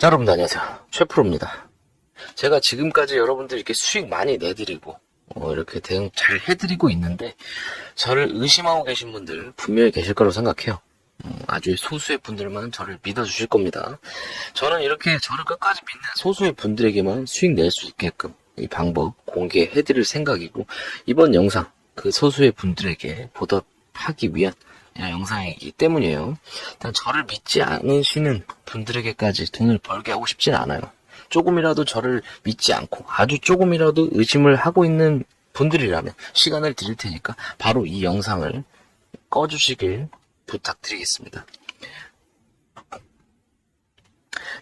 자, 여러분들 안녕하세요. 최프로입니다. 제가 지금까지 여러분들 이렇게 수익 많이 내드리고 이렇게 대응 잘 해드리고 있는데 저를 의심하고 계신 분들 분명히 계실 거라고 생각해요. 아주 소수의 분들만 저를 믿어주실 겁니다. 저는 이렇게 저를 끝까지 믿는 소수의 분들에게만 수익 낼 수 있게끔 이 방법 공개해드릴 생각이고, 이번 영상 그 소수의 분들에게 보답하기 위한 영상이기 때문이에요. 일단 저를 믿지 않으시는 분들에게까지 돈을 벌게 하고 싶진 않아요. 조금이라도 저를 믿지 않고 아주 조금이라도 의심을 하고 있는 분들이라면 시간을 드릴 테니까 바로 이 영상을 꺼주시길 부탁드리겠습니다.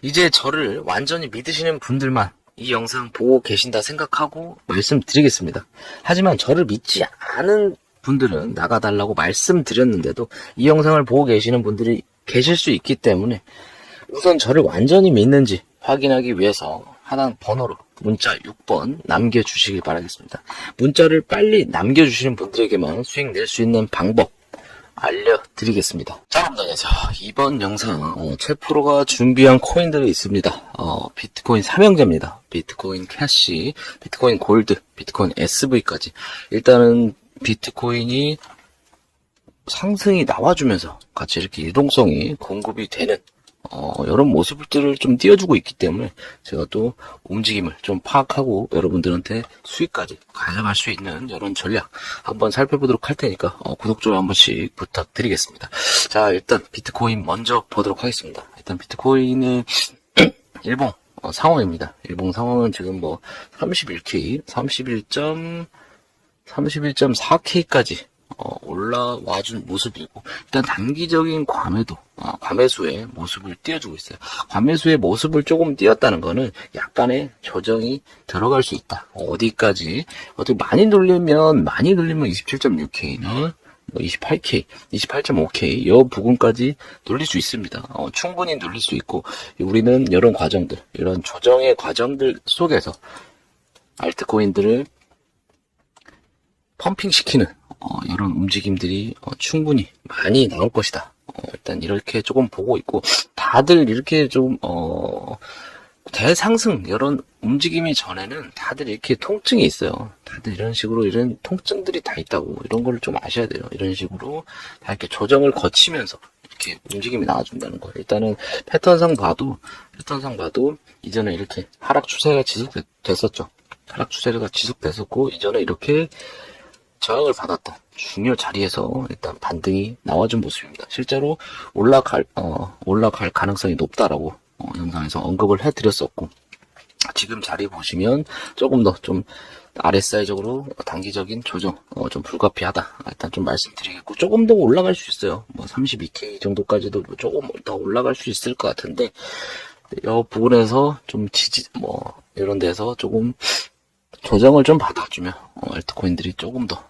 이제 저를 완전히 믿으시는 분들만 이 영상 보고 계신다 생각하고 말씀드리겠습니다. 하지만 저를 믿지 않은 분들은 나가달라고 말씀드렸는데도 이 영상을 보고 계시는 분들이 계실 수 있기 때문에 우선 저를 완전히 믿는지 확인하기 위해서 하나 번호로 문자 6번 남겨주시길 바라겠습니다. 문자를 빨리 남겨주시는 분들에게만 수익 낼 수 있는 방법 알려드리겠습니다. 자, 여러분들 안녕하세요. 이번 영상 최프로가 준비한 코인들이 있습니다. 비트코인 삼형제입니다. 비트코인 캐시, 비트코인 골드, 비트코인 SV까지. 일단은 비트코인이 상승이 나와주면서 같이 이렇게 유동성이 공급이 되는 이런 모습들을 좀 띄워주고 있기 때문에 제가 또 움직임을 좀 파악하고 여러분들한테 수익까지 가져갈 수 있는 이런 전략 한번 살펴보도록 할 테니까 구독, 좋아요 한 번씩 부탁드리겠습니다. 자, 일단 비트코인 먼저 보도록 하겠습니다. 일단 비트코인은 일봉 상황입니다. 일봉 상황은 지금 뭐 31K, 31.4K까지 올라와준 모습이고, 일단 단기적인 과매수의 모습을 띄워주고 있어요. 과매수의 모습을 조금 띄웠다는 거는 약간의 조정이 들어갈 수 있다. 어디까지? 어떻게 많이 눌리면 27.6K나 28K, 28.5K 이 부분까지 눌릴 수 있습니다. 충분히 눌릴 수 있고, 우리는 이런 과정들, 이런 조정의 과정들 속에서 알트코인들을 펌핑시키는 이런 움직임들이 충분히 많이 나올 것이다. 일단 이렇게 조금 보고 있고, 다들 이렇게 좀 대상승 이런 움직임이 전에는 다들 이렇게 통증이 있어요. 다들 이런 식으로 이런 통증들이 다 있다고, 이런 걸 좀 아셔야 돼요. 이런 식으로 다 이렇게 조정을 거치면서 이렇게 움직임이 나와준다는 거예요. 일단은 패턴상 봐도 이전에 이렇게 하락 추세가 지속됐었죠. 하락 추세가 지속됐었고, 이전에 이렇게 저항을 받았던 중요 자리에서 일단 반등이 나와준 모습입니다. 실제로 올라갈 가능성이 높다라고 영상에서 언급을 해드렸었고, 지금 자리 보시면 조금 더 좀 RSI적으로 단기적인 조정 좀 불가피하다. 일단 좀 말씀드리겠고, 조금 더 올라갈 수 있어요. 뭐 32K 정도까지도 조금 더 올라갈 수 있을 것 같은데, 이 부분에서 좀 이런 데서 조금 조정을 좀 받아주면 알트코인들이 조금 더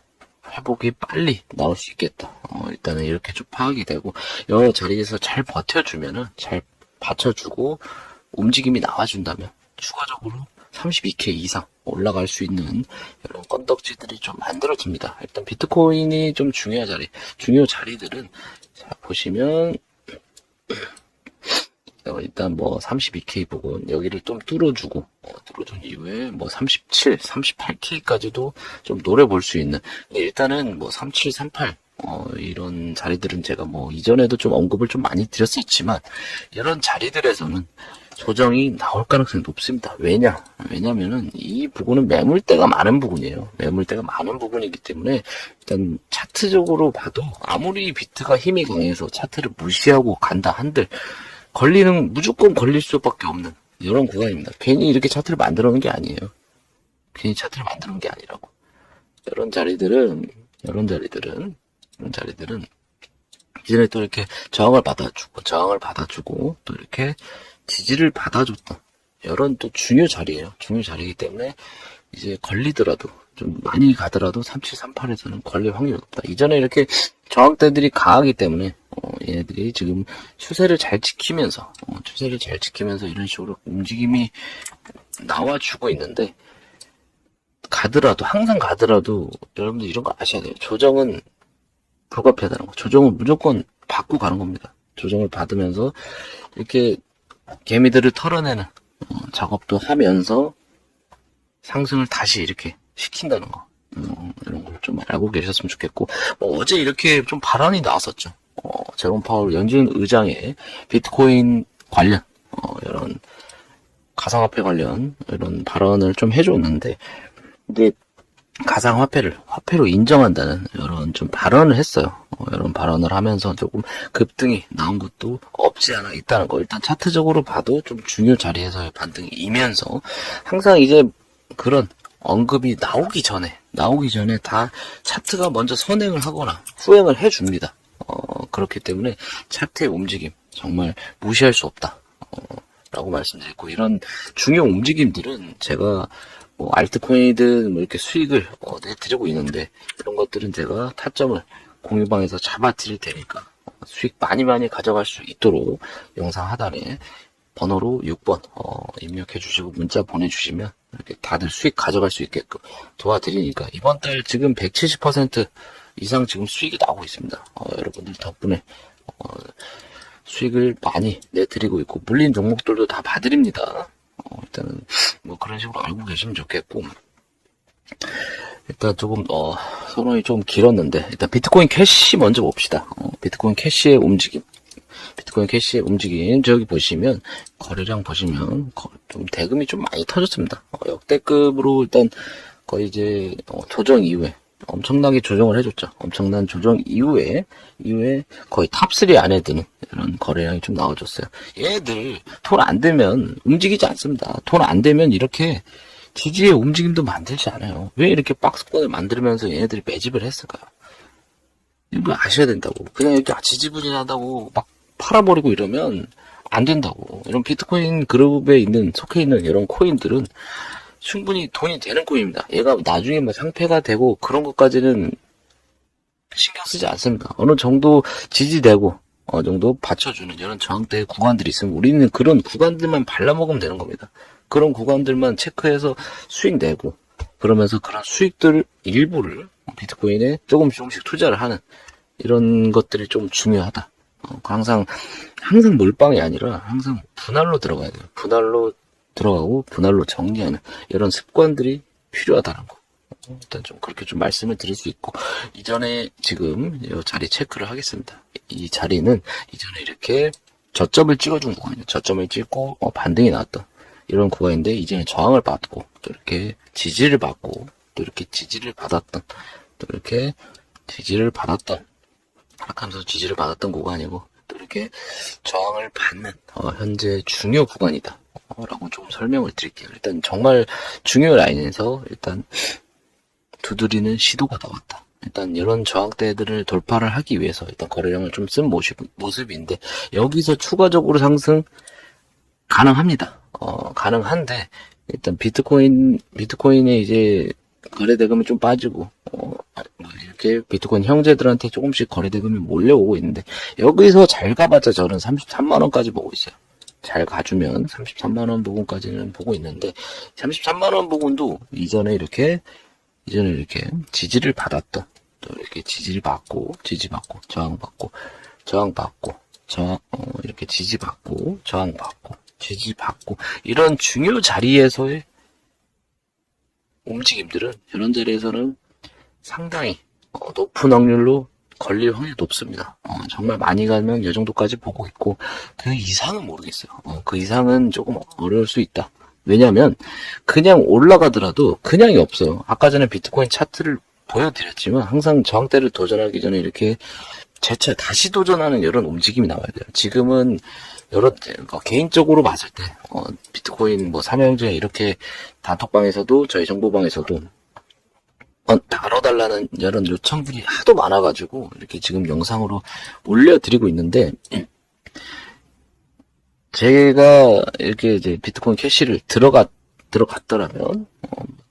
회복이 빨리 나올 수 있겠다. 일단은 이렇게 좀 파악이 되고, 여러 자리에서 잘 버텨주면은, 잘 받쳐주고 움직임이 나와준다면 추가적으로 32K 이상 올라갈 수 있는 이런 건덕지들이 좀 만들어집니다. 일단 비트코인이 좀 중요 자리들은 자 보시면 일단 뭐 32K 부분 여기를 좀 뚫어준 이후에 뭐 37, 38K까지도 좀 노려볼 수 있는, 일단은 뭐 37, 38 이런 자리들은 제가 뭐 이전에도 좀 언급을 좀 많이 드렸었지만, 이런 자리들에서는 조정이 나올 가능성이 높습니다. 왜냐면은 이 부분은 매물대가 많은 부분이에요. 매물대가 많은 부분이기 때문에 일단 차트적으로 봐도 아무리 비트가 힘이 강해서 차트를 무시하고 간다 한들 무조건 걸릴 수밖에 없는 이런 구간입니다. 괜히 이렇게 차트를 만들어 놓은 게 아니에요. 괜히 차트를 만들어 놓은 게 아니라고. 이런 자리들은 이전에 또 이렇게 저항을 받아주고 또 이렇게 지지를 받아줬던 이런 또 중요 자리예요. 중요 자리이기 때문에 이제 걸리더라도 좀 많이 가더라도 3738에서는 걸릴 확률이 높다. 이전에 이렇게 저항대들이 강하기 때문에 얘네들이 지금 추세를 잘 지키면서 이런 식으로 움직임이 나와주고 있는데, 항상 가더라도 여러분들 이런 거 아셔야 돼요. 조정은 불가피하다는 거. 조정은 무조건 받고 가는 겁니다. 조정을 받으면서 이렇게 개미들을 털어내는 작업도 하면서 상승을 다시 이렇게 시킨다는 거. 이런 걸 좀 알고 계셨으면 좋겠고, 어제 이렇게 좀 발언이 나왔었죠. 제롬 파월 연준 의장의 비트코인 관련, 이런 가상화폐 관련 이런 발언을 좀 해줬는데, 이제 화폐로 인정한다는 이런 좀 발언을 했어요. 이런 발언을 하면서 조금 급등이 나온 것도 없지 않아 있다는 거. 일단 차트적으로 봐도 좀 중요 자리에서의 반등이 이면서 항상 이제 그런 언급이 나오기 전에 다 차트가 먼저 선행을 하거나 후행을 해줍니다. 그렇기 때문에 차트의 움직임 정말 무시할 수 없다. 라고 말씀드렸고, 이런 중요 움직임들은 제가 알트코인이든 이렇게 수익을 내드리고 있는데, 이런 것들은 제가 타점을 공유방에서 잡아 드릴 테니까 수익 많이 가져갈 수 있도록 영상 하단에 번호로 6번 입력해 주시고 문자 보내주시면 이렇게 다들 수익 가져갈 수 있게끔 도와드리니까, 이번 달 지금 170% 이상 지금 수익이 나오고 있습니다. 여러분들 덕분에 수익을 많이 내드리고 있고, 물린 종목들도 다 봐드립니다. 일단은 그런 식으로 알고 계시면 좋겠고, 일단 조금 서론이 좀 길었는데, 일단 비트코인 캐시 먼저 봅시다. 비트코인 캐시의 움직임, 저기 보시면 거래량 보시면 좀 대금이 좀 많이 터졌습니다. 역대급으로 일단 거의 이제 조정 이후에 엄청나게 조정을 해줬죠. 엄청난 조정 이후에 거의 탑3 안에 드는 이런 거래량이 좀 나와줬어요. 얘들 돈 안 되면 움직이지 않습니다. 돈 안 되면 이렇게 지지의 움직임도 만들지 않아요. 왜 이렇게 박스권을 만들면서 얘네들이 매집을 했을까요? 이거 아셔야 된다고. 그냥 이렇게 지지부진하다고 막 팔아버리고 이러면 안 된다고. 이런 비트코인 그룹에 속해 있는 이런 코인들은 충분히 돈이 되는 코인입니다. 얘가 나중에 상패가 되고 그런 것까지는 신경 쓰지 않습니다. 어느 정도 지지되고 어느 정도 받쳐주는 이런 저항대 구간들이 있으면 우리는 그런 구간들만 발라먹으면 되는 겁니다. 그런 구간들만 체크해서 수익 내고, 그러면서 그런 수익들 일부를 비트코인에 조금씩 투자를 하는 이런 것들이 좀 중요하다. 항상 몰빵이 아니라 항상 분할로 들어가야 돼요. 분할로 들어가고 분할로 정리하는 이런 습관들이 필요하다는 거. 일단 좀 그렇게 좀 말씀을 드릴 수 있고, 이전에 지금 이 자리 체크를 하겠습니다. 이 자리는 이전에 이렇게 저점을 찍어준 구간이에요. 저점을 찍고 반등이 나왔던 이런 구간인데, 이제는 저항을 받고 또 이렇게 지지를 받고 또 이렇게 지지를 받았던, 또 이렇게 지지를 받았던, 하락하면서 지지를 받았던 구간이고, 또 이렇게 저항을 받는 현재 중요 구간이다 라고 좀 설명을 드릴게요. 일단 정말 중요 라인에서 일단 두드리는 시도가 나왔다. 일단 이런 저항대들을 돌파를 하기 위해서 일단 거래량을 좀 쓴 모습인데, 여기서 추가적으로 상승 가능합니다. 가능한데, 일단 비트코인의 이제 거래 대금이 좀 빠지고, 이렇게 비트코인 형제들한테 조금씩 거래 대금이 몰려오고 있는데, 여기서 잘 가봤자 저는 33만원까지 보고 있어요. 잘 가주면 33만원 부분까지는 보고 있는데, 33만원 부분도 이전에 이렇게 지지를 받았던, 또 이렇게 지지를 받고, 저항받고, 이렇게 지지받고, 저항받고, 지지받고, 이런 중요 자리에서의 움직임들은, 이런 자리에서는 상당히 높은 확률로 걸릴 확률이 높습니다. 정말 많이 가면 이 정도까지 보고 있고, 그 이상은 모르겠어요. 그 이상은 조금 어려울 수 있다. 왜냐면 그냥 올라가더라도 그냥이 없어요. 아까 전에 비트코인 차트를 보여드렸지만, 항상 저항대를 도전하기 전에 이렇게 재차 다시 도전하는 이런 움직임이 나와야 돼요. 지금은 개인적으로 봤을 때 비트코인 삼형제 이렇게 단톡방에서도, 저희 정보방에서도 다뤄달라는 이런 요청들이 하도 많아가지고 이렇게 지금 영상으로 올려드리고 있는데, 제가 이렇게 이제 비트코인 캐시를 들어갔더라면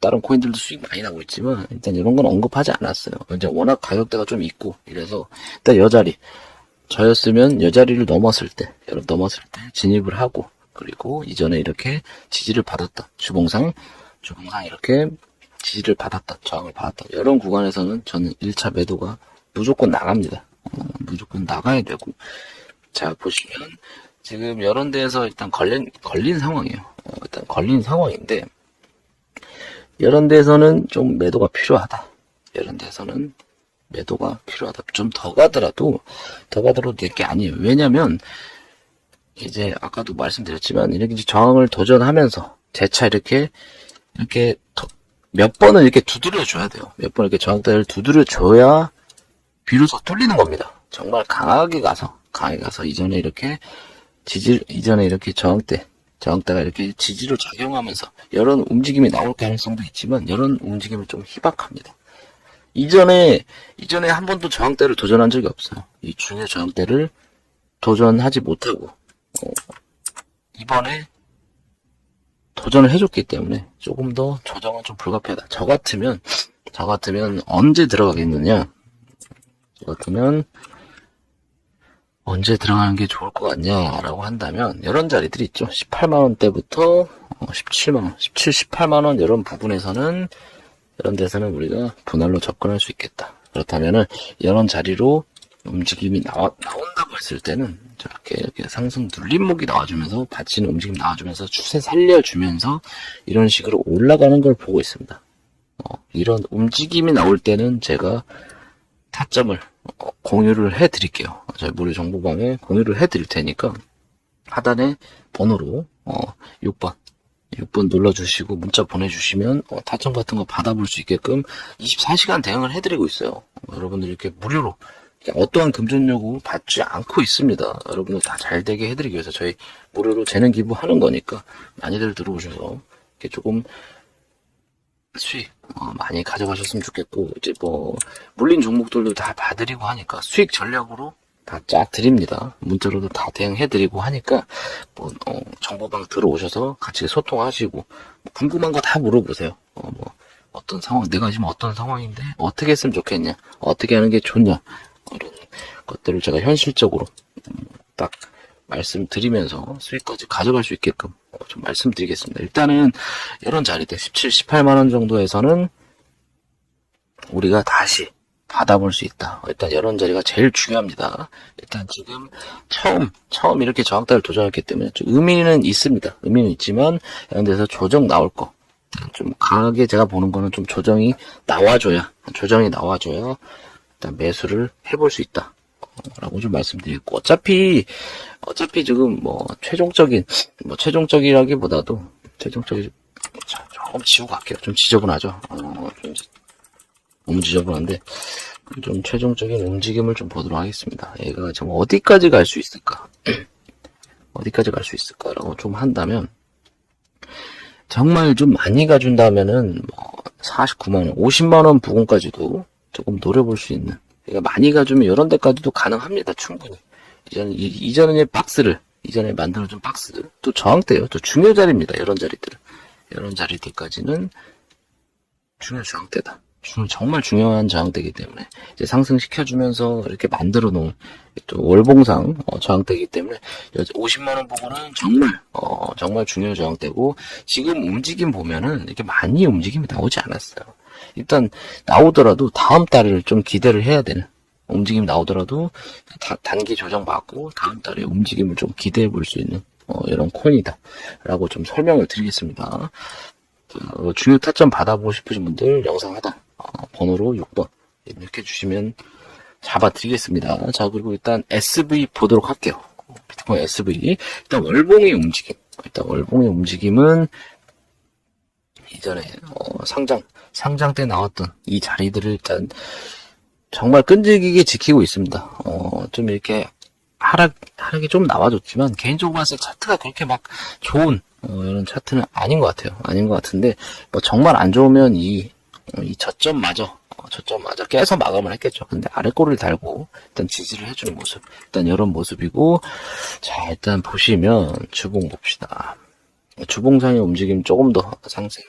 다른 코인들도 수익 많이 나고 있지만, 일단 이런 건 언급하지 않았어요. 이제 워낙 가격대가 좀 있고 이래서, 일단 저였으면 이 자리를 넘었을 때 진입을 하고, 그리고 이전에 이렇게 지지를 받았던 주봉상 이렇게 지지를 받았던, 저항을 받았던 이런 구간에서는 저는 1차 매도가 무조건 나갑니다. 무조건 나가야 되고, 자 보시면 지금 이런 데에서 일단 걸린 상황이에요. 일단 걸린 상황인데, 이런 데서는 좀 매도가 필요하다. 이런 데서는 매도가 필요하다. 좀 더 가더라도 될 게 아니에요. 왜냐면, 이제, 아까도 말씀드렸지만, 이렇게 저항을 도전하면서, 재차 이렇게 몇 번은 이렇게 두드려줘야 돼요. 몇 번 이렇게 저항대를 두드려줘야, 비로소 뚫리는 겁니다. 정말 강하게 가서, 이전에 이렇게 저항대가 이렇게 지지로 작용하면서 이런 움직임이 나올 가능성도 있지만 이런 움직임은 좀 희박합니다. 이전에 한 번도 저항대를 도전한 적이 없어요. 이 중요 저항대를 도전하지 못하고 이번에 도전을 해줬기 때문에 조금 더 조정은 좀 불가피하다. 저 같으면 언제 들어가겠느냐? 언제 들어가는 게 좋을 것 같냐라고 한다면 이런 자리들이 있죠. 18만원대부터 17만원, 17, 18만원 이런 부분에서는 이런 데서는 우리가 분할로 접근할 수 있겠다. 그렇다면은 이런 자리로 움직임이 나온다고 했을 때는 이렇게 상승 눌림목이 나와주면서 받치는 움직임 나와주면서 추세 살려주면서 이런 식으로 올라가는 걸 보고 있습니다. 이런 움직임이 나올 때는 제가 타점을 공유를 해 드릴게요. 저희 무료 정보방에 공유를 해 드릴 테니까 하단에 번호로 6번 눌러주시고 문자 보내주시면 타점 같은 거 받아볼 수 있게끔 24시간 대응을 해드리고 있어요. 여러분들 이렇게 무료로 어떠한 금전 요구 받지 않고 있습니다. 여러분들 다 잘 되게 해드리기 위해서 저희 무료로 재능 기부하는 거니까 많이들 들어오셔서 이렇게 조금 수익 많이 가져가셨으면 좋겠고, 이제 물린 종목들도 다 봐드리고 하니까 수익 전략으로 다 쫙 드립니다. 문자로도 다 대응해드리고 하니까 정보방 들어오셔서 같이 소통하시고 궁금한 거 다 물어보세요. 어떤 상황, 내가 지금 어떤 상황인데 어떻게 했으면 좋겠냐, 어떻게 하는 게 좋냐, 이런 것들을 제가 현실적으로 딱 말씀드리면서 수익까지 가져갈 수 있게끔 좀 말씀드리겠습니다. 일단은 이런 자리들 17, 18만원 정도에서는 우리가 다시 받아볼 수 있다. 일단 이런 자리가 제일 중요합니다. 일단 지금 처음 이렇게 저항대를 도전했기 때문에 좀 의미는 있습니다. 의미는 있지만 이런 데서 조정 나올 거 좀 강하게 제가 보는 거는 좀 조정이 나와줘야 일단 매수를 해볼 수 있다 라고 좀 말씀드리고, 어차피 지금 최종적이라기보다도 조금 지우고 갈게요. 좀 지저분하죠. 좀 너무 지저분한데 좀 최종적인 움직임을 좀 보도록 하겠습니다. 얘가 지금 어디까지 갈 수 있을까라고 좀 한다면, 정말 좀 많이 가준다면은 49만원, 50만원 부근까지도 조금 노려볼 수 있는, 그러니까 많이 가주면 이런 데까지도 가능합니다. 충분히. 이전에 만들어준 박스들, 또 저항대요. 또 중요 자리입니다. 이런 자리들까지는 중요 저항대다. 정말 중요한 저항대이기 때문에 이제 상승시켜주면서 이렇게 만들어 놓은 또 월봉상 저항대이기 때문에 50만원 부분은 정말 중요 저항대고, 지금 움직임 보면은 이렇게 많이 움직임이 나오지 않았어요. 일단 나오더라도 다음 달을 좀 기대를 해야 되는, 움직임 나오더라도 단기 조정 받고 다음 달에 움직임을 좀 기대해 볼 수 있는 이런 코인이다 라고 좀 설명을 드리겠습니다. 중요 타점 받아보고 싶으신 분들 영상 하단 번호로 6번 이렇게 주시면 잡아드리겠습니다. 자, 그리고 일단 SV 보도록 할게요. 비트코인 SV. 일단 월봉의 움직임은 이전에 상장 때 나왔던 이 자리들을 일단 정말 끈질기게 지키고 있습니다. 좀 이렇게 하락이 좀 나와줬지만 개인적으로 봤을 때 차트가 그렇게 막 좋은 이런 차트는 아닌 것 같아요. 아닌 것 같은데 정말 안 좋으면 이 저점마저 깨서 마감을 했겠죠. 근데 아래꼬리를 달고 일단 지지를 해주는 모습, 일단 이런 모습이고, 자, 일단 보시면 주봉 봅시다. 주봉상의 움직임 조금 더 상승할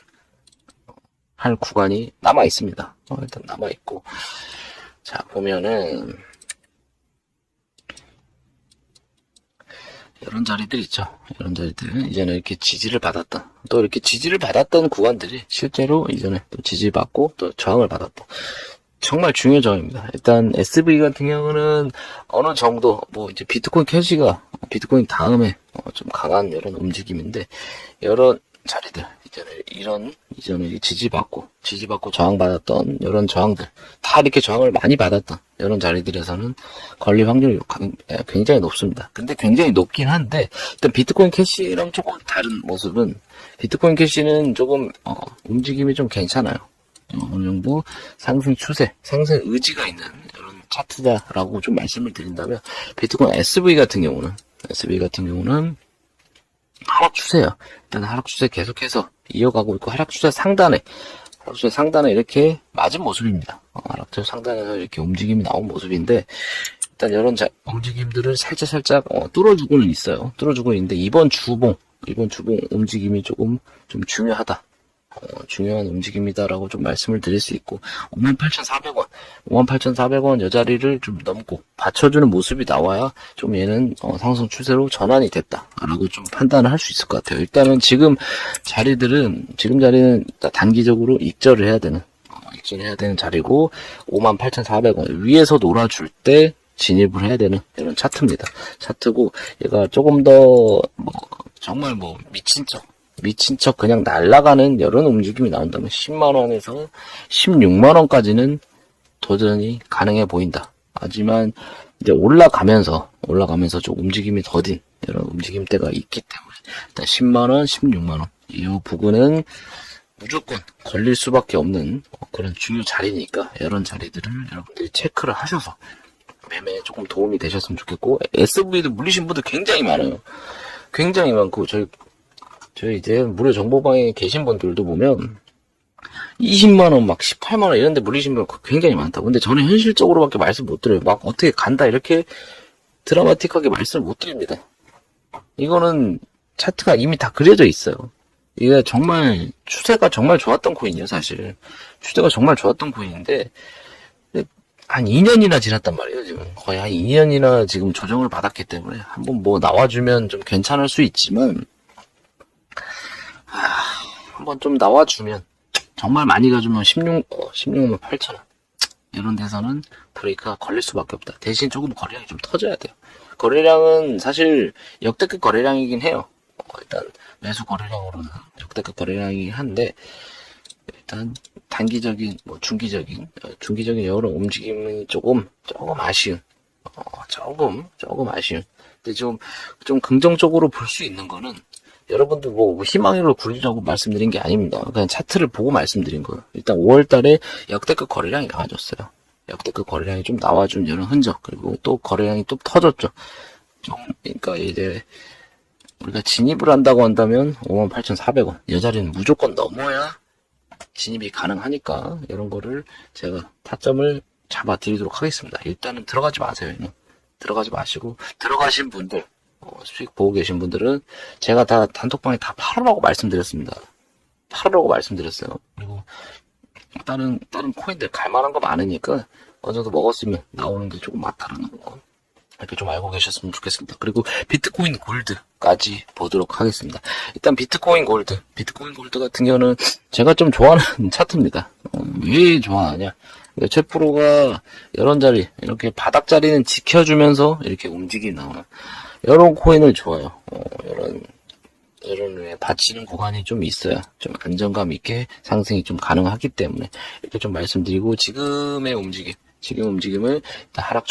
구간이 남아 있습니다. 일단 남아 있고, 자, 보면은 이런 자리들 있죠. 이런 자리들, 이전에 이렇게 지지를 받았던 구간들이 실제로 이전에 또 지지받고 또 저항을 받았고, 정말 중요 저항입니다. 일단 SV 같은 경우는 어느 정도 이제 비트코인 캐시가 비트코인 다음에 좀 강한 이런 움직임인데, 이런 자리들, 이전에 지지받고 저항받았던 이런 저항들, 다 이렇게 저항을 많이 받았던 이런 자리들에서는 걸릴 확률이 굉장히 높습니다. 근데 굉장히 높긴 한데, 일단 비트코인 캐시랑 조금 다른 모습은, 비트코인 캐시는 조금 움직임이 좀 괜찮아요. 어느 정도 상승 추세, 상승 의지가 있는 이런 차트다라고 좀 말씀을 드린다면, 비트코인 SV 같은 경우는 하락 추세요. 일단 하락 추세 계속해서 이어가고 있고, 하락 추세 상단에 이렇게 맞은 모습입니다. 하락 추세 상단에서 이렇게 움직임이 나온 모습인데, 일단 이런 움직임들을 살짝 뚫어주고는 있어요. 뚫어주고 있는데, 이번 주봉 움직임이 조금 좀 중요하다. 중요한 움직임이다라고 좀 말씀을 드릴 수 있고, 58,400원 이 자리를 좀 넘고 받쳐주는 모습이 나와야 좀 얘는 상승 추세로 전환이 됐다라고 좀 판단을 할 수 있을 것 같아요. 일단은 지금 자리는 단기적으로 익절을 해야 되는 자리고, 58,400원 위에서 놀아줄 때 진입을 해야 되는 이런 차트입니다. 차트고, 얘가 조금 더 정말 미친 척 그냥 날아가는 이런 움직임이 나온다면 10만원에서 16만원까지는 도전이 가능해 보인다. 하지만 이제 올라가면서 좀 움직임이 더딘 이런 움직임대가 있기 때문에, 일단 10만원, 16만원 이 부분은 무조건 걸릴 수밖에 없는 그런 중요 자리니까, 이런 자리들을 여러분들이 체크를 하셔서 매매에 조금 도움이 되셨으면 좋겠고, SV도 물리신 분들 굉장히 많아요. 굉장히 많고, 저희 이제 무료 정보방에 계신 분들도 보면 20만원, 막 18만원 이런데 물리신 분 굉장히 많다고. 근데 저는 현실적으로밖에 말씀 못 드려요. 막 어떻게 간다 이렇게 드라마틱하게 말씀을 못 드립니다. 이거는 차트가 이미 다 그려져 있어요. 이게 정말 추세가 정말 좋았던 코인이에요, 사실. 추세가 정말 좋았던 코인인데 한 2년이나 지났단 말이에요, 지금. 거의 한 2년이나 지금 조정을 받았기 때문에 한번 나와주면 좀 괜찮을 수 있지만, 한번 좀 나와주면, 정말 많이 가주면 16만 8천원 이런 데서는 브레이크가 걸릴 수밖에 없다. 대신 조금 거래량이 좀 터져야 돼요. 거래량은 사실 역대급 거래량이긴 해요. 일단 매수 거래량으로는 역대급 거래량이긴 한데, 일단 단기적인 중기적인 여러 움직임이 조금 아쉬운, 조금 아쉬운. 근데 좀 긍정적으로 볼 수 있는 거는, 여러분들 희망으로 굴리라고 말씀드린 게 아닙니다. 그냥 차트를 보고 말씀드린 거예요. 일단 5월달에 역대급 거래량이 나와줬어요. 역대급 거래량이 좀 나와준 이런 흔적, 그리고 또 거래량이 또 터졌죠. 그러니까 이제 우리가 진입을 한다고 한다면 58,400원 이 자리는 무조건 넘어야 진입이 가능하니까, 이런 거를 제가 타점을 잡아 드리도록 하겠습니다. 일단은 들어가지 마세요. 들어가지 마시고, 들어가신 분들, 수익 보고 계신 분들은 제가 다 단톡방에 다 팔으라고 말씀드렸습니다. 그리고 다른 코인들 갈만한 거 많으니까 어느 정도 먹었으면 나오는 게 조금 많다라는 거, 이렇게 좀 알고 계셨으면 좋겠습니다. 그리고 비트코인 골드까지 보도록 하겠습니다. 일단 비트코인 골드 같은 경우는 제가 좀 좋아하는 차트입니다. 왜 좋아하냐? 최프로가 이런 자리, 이렇게 바닥 자리는 지켜주면서 이렇게 움직이 나오는 이런 코인을 좋아요. 이런 왜 받치는 구간이 좀 있어야 좀 안정감 있게 상승이 좀 가능하기 때문에 이렇게 좀 말씀드리고, 지금의 움직임을 일단 하락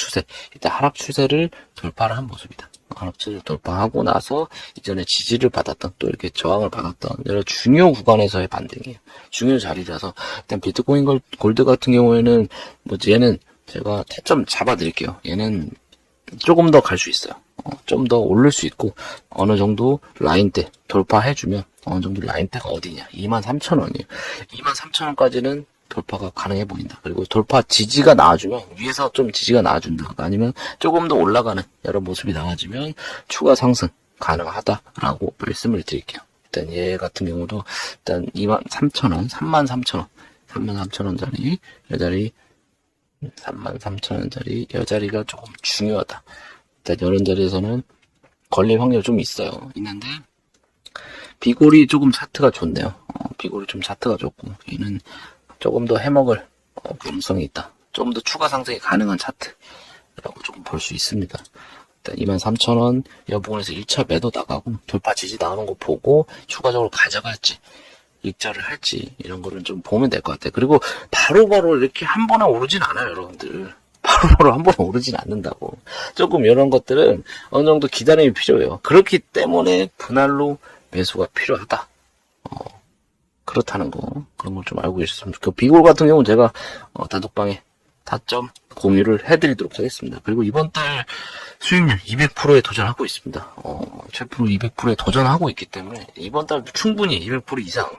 추세를 돌파를 한 모습이다. 하락 추세를 돌파하고 나서 이전에 지지를 받았던, 또 이렇게 저항을 받았던 여러 중요 구간에서의 반등이에요. 중요 자리라서 일단 비트코인 골드 같은 경우에는 얘는 제가 타점 잡아드릴게요. 얘는 조금 더 갈 수 있어요. 좀 더 오를 수 있고, 어느 정도 라인대 돌파해주면, 어느 정도 라인대가 어디냐? 23,000원이에요. 23,000원까지는 돌파가 가능해 보인다. 그리고 돌파 지지가 나와주면, 위에서 좀 지지가 나와준다. 아니면 조금 더 올라가는 여러 모습이 나와주면 추가 상승 가능하다라고 말씀을 드릴게요. 일단 얘 같은 경우도 일단 23,000원, 33,000원짜리, 이 자리 33,000원짜리 이 자리가 조금 중요하다. 일단 이런 자리에서는 걸릴 확률이 좀 있는데, 비골이 조금 차트가 좋네요. 비골이 좀 차트가 좋고, 얘는 조금 더 해먹을 가능성이 있다. 조금 더 추가 상승이 가능한 차트라고 조금 볼 수 있습니다. 일단 23,000원 여부분에서 1차 매도 나가고 돌파 지지 나오는 거 보고 추가적으로 가져갈지 익절을 할지 이런 거를 좀 보면 될 것 같아요. 그리고 바로바로 이렇게 한 번에 오르진 않아요, 여러분들. 바로바로 한 번에 오르진 않는다고. 조금 이런 것들은 어느 정도 기다림이 필요해요. 그렇기 때문에 분할로 매수가 필요하다. 그렇다는 거. 그런 걸 좀 알고 계셨으면 좋겠고. 비골 같은 경우는 제가 단톡방에 다점 공유를 해드리도록 하겠습니다. 그리고 이번 달 수익률 200%에 도전하고 있습니다. 최프로 200%에 도전하고 있기 때문에 이번 달도 충분히 200% 이상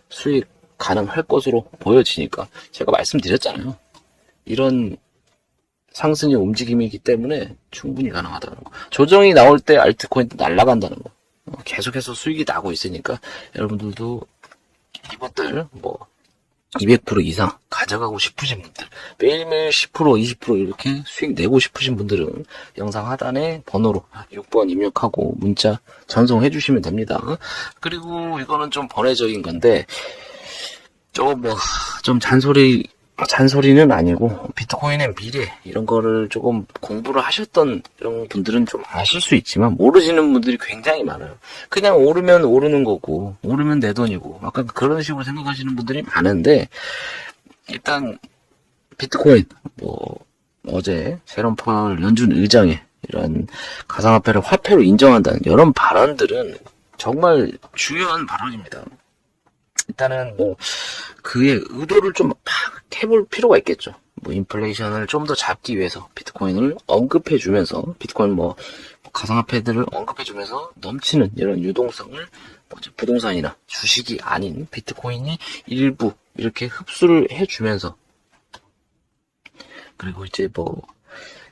수익 가능할 것으로 보여지니까 제가 말씀드렸잖아요. 이런 상승의 움직임이기 때문에 충분히 가능하다는 거. 조정이 나올 때 알트코인도 날아간다는 거. 계속해서 수익이 나고 있으니까 여러분들도 이번 달 200% 이상 가져가고 싶으신 분들, 매일매일 10%, 20% 이렇게 수익 내고 싶으신 분들은 영상 하단에 번호로 6번 입력하고 문자 전송해 주시면 됩니다. 그리고 이거는 좀 번외적인 건데, 좀 잔소리는 아니고, 비트코인의 미래, 이런 거를 조금 공부를 하셨던 이런 분들은 좀 아실 수 있지만, 모르시는 분들이 굉장히 많아요. 그냥 오르면 오르는 거고, 오르면 내 돈이고, 약간 그런 식으로 생각하시는 분들이 많은데, 일단, 비트코인, 어제, 세런 펄 연준 의장의 이런 가상화폐를 화폐로 인정한다는 이런 발언들은 정말 중요한 발언입니다. 일단은 그의 의도를 좀 해볼 필요가 있겠죠. 인플레이션을 좀 더 잡기 위해서 비트코인을 언급해주면서 비트코인 가상화폐들을 언급해주면서 넘치는 이런 유동성을 부동산이나 주식이 아닌 비트코인이 일부 이렇게 흡수를 해주면서, 그리고 이제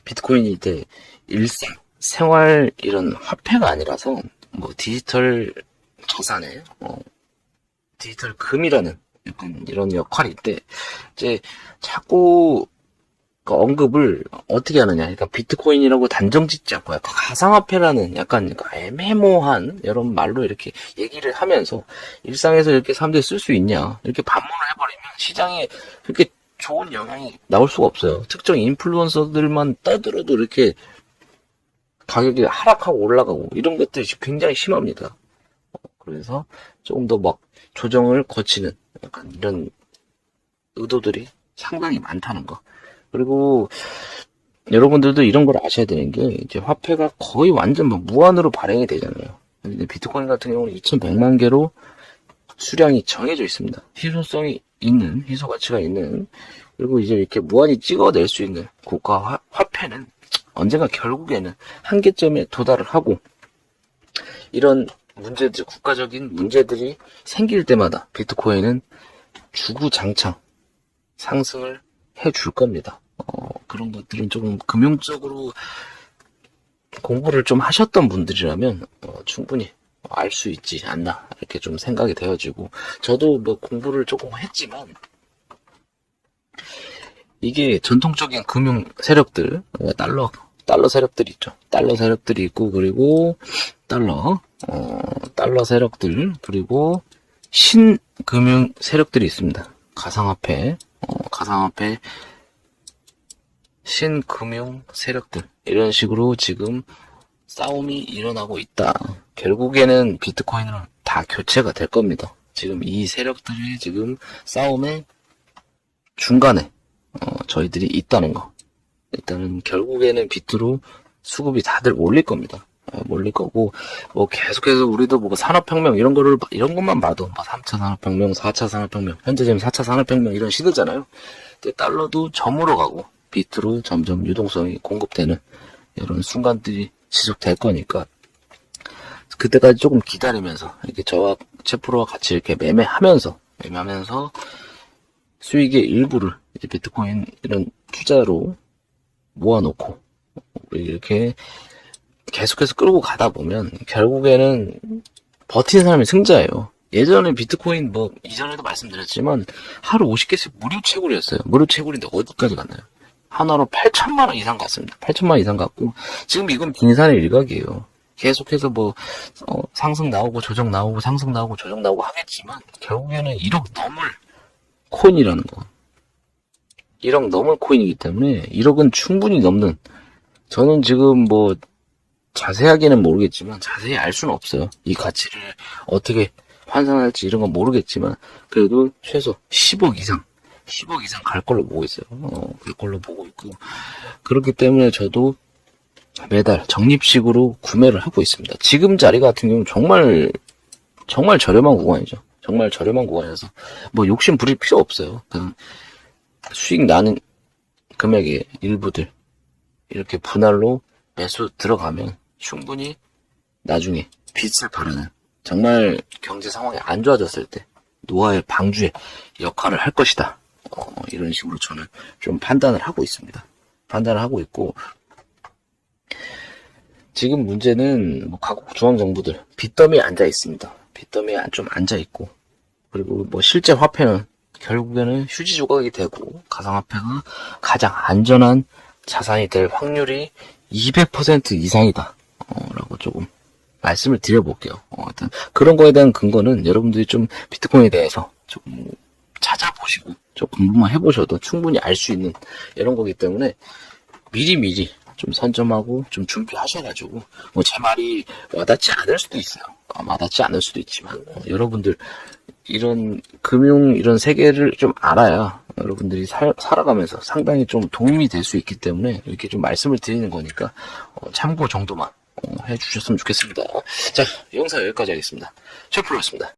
비트코인이 이제 일상 생활 이런 화폐가 아니라서 디지털 자산에 디지털 금이라는 약간 이런 역할인데, 이제 자꾸 언급을 어떻게 하느냐. 그러니까 비트코인이라고 단정 짓지 않고 약간 가상화폐라는 약간 애매모호한 이런 말로 이렇게 얘기를 하면서 일상에서 이렇게 사람들이 쓸 수 있냐. 이렇게 반문을 해버리면 시장에 그렇게 좋은 영향이 나올 수가 없어요. 특정 인플루언서들만 떠들어도 이렇게 가격이 하락하고 올라가고 이런 것들이 굉장히 심합니다. 그래서 조금 더 조정을 거치는 약간 이런 의도들이 상당히 많다는 거. 그리고 여러분들도 이런 걸 아셔야 되는 게, 이제 화폐가 거의 완전 무한으로 발행이 되잖아요. 근데 비트코인 같은 경우는 2100만 개로 수량이 정해져 있습니다. 희소성이 있는, 희소 가치가 있는, 그리고 이제 이렇게 무한히 찍어낼 수 있는 국가 화폐는 언젠가 결국에는 한계점에 도달을 하고, 이런 문제들, 국가적인 문제들이 생길 때마다 비트코인은 주구장창 상승을 해줄 겁니다. 그런 것들은 조금 금융적으로 공부를 좀 하셨던 분들이라면 충분히 알 수 있지 않나, 이렇게 좀 생각이 되어지고, 저도 공부를 조금 했지만 이게 전통적인 금융 세력들, 달러 세력들이 있죠. 달러 세력들이 있고, 그리고 달러 세력들, 그리고 신금융 세력들이 있습니다. 가상화폐 신금융 세력들, 이런 식으로 지금 싸움이 일어나고 있다. 결국에는 비트코인으로 다 교체가 될 겁니다. 지금 이 세력들이 지금 싸움의 중간에 저희들이 있다는 거. 일단은 결국에는 비트로 수급이 다들 몰릴 겁니다. 몰릴 거고, 계속해서 우리도 산업혁명 이런 것만 봐도 3차 산업혁명, 4차 산업혁명, 현재 지금 4차 산업혁명 이런 시대잖아요. 근데 달러도 점으로 가고 비트로 점점 유동성이 공급되는 이런 순간들이 지속될 거니까, 그때까지 조금 기다리면서 이렇게 저와 채프로와 같이 이렇게 매매하면서 수익의 일부를 이제 비트코인 이런 투자로 모아놓고 이렇게 계속해서 끌고 가다 보면 결국에는 버티는 사람이 승자예요. 예전에 비트코인 이전에도 말씀드렸지만 하루 50개씩 무료 채굴이었어요. 무료 채굴인데 어디까지 갔나요? 하나로 8천만 원 이상 갔습니다. 8천만 원 이상 갔고, 지금 이건 빙산의 일각이에요. 계속해서 상승 나오고 조정 나오고 상승 나오고 조정 나오고 하겠지만 결국에는 1억 넘을 코인이라는 거. 1억 넘을 코인이기 때문에 1억은 충분히 넘는 저는 지금 뭐 자세하게는 모르겠지만 자세히 알 수는 없어요. 이 가치를 어떻게 환산할지 이런 건 모르겠지만 그래도 최소 10억 이상 갈 걸로 보고 있어요. 갈 걸로 보고 있고 그렇기 때문에 저도 매달 적립식으로 구매를 하고 있습니다. 지금 자리 같은 경우는 정말 저렴한 구간이죠. 정말 저렴한 구간이어서 뭐 욕심 부릴 필요 없어요. 그냥 수익 나는 금액의 일부들 이렇게 분할로 매수 들어가면 충분히 나중에 빚을 벌이는 정말 경제 상황이 안 좋아졌을 때 노아의 방주의 역할을 할 것이다. 이런 식으로 저는 좀 판단을 하고 있습니다. 판단을 하고 있고 지금 문제는 뭐 각국 중앙정부들 빚더미에 앉아 있습니다. 빚더미에 좀 앉아 있고 그리고 뭐 실제 화폐는 결국에는 휴지 조각이 되고 가상화폐가 가장 안전한 자산이 될 확률이 200% 이상이다. 라고 조금 말씀을 드려볼게요. 일단 그런 거에 대한 근거는 여러분들이 좀 비트코인에 대해서 조금 찾아보시고 좀 공부만 해보셔도 충분히 알 수 있는 이런 거기 때문에 미리 좀 선점하고 좀 준비하셔가지고 뭐 제 말이 와닿지 않을 수도 있어요. 와닿지 않을 수도 있지만 여러분들 이런 금융 이런 세계를 좀 알아야 여러분들이 살아가면서 상당히 좀 도움이 될 수 있기 때문에 이렇게 좀 말씀을 드리는 거니까 참고 정도만 해주셨으면 좋겠습니다. 자, 이 영상 여기까지 하겠습니다. 셰프로였습니다.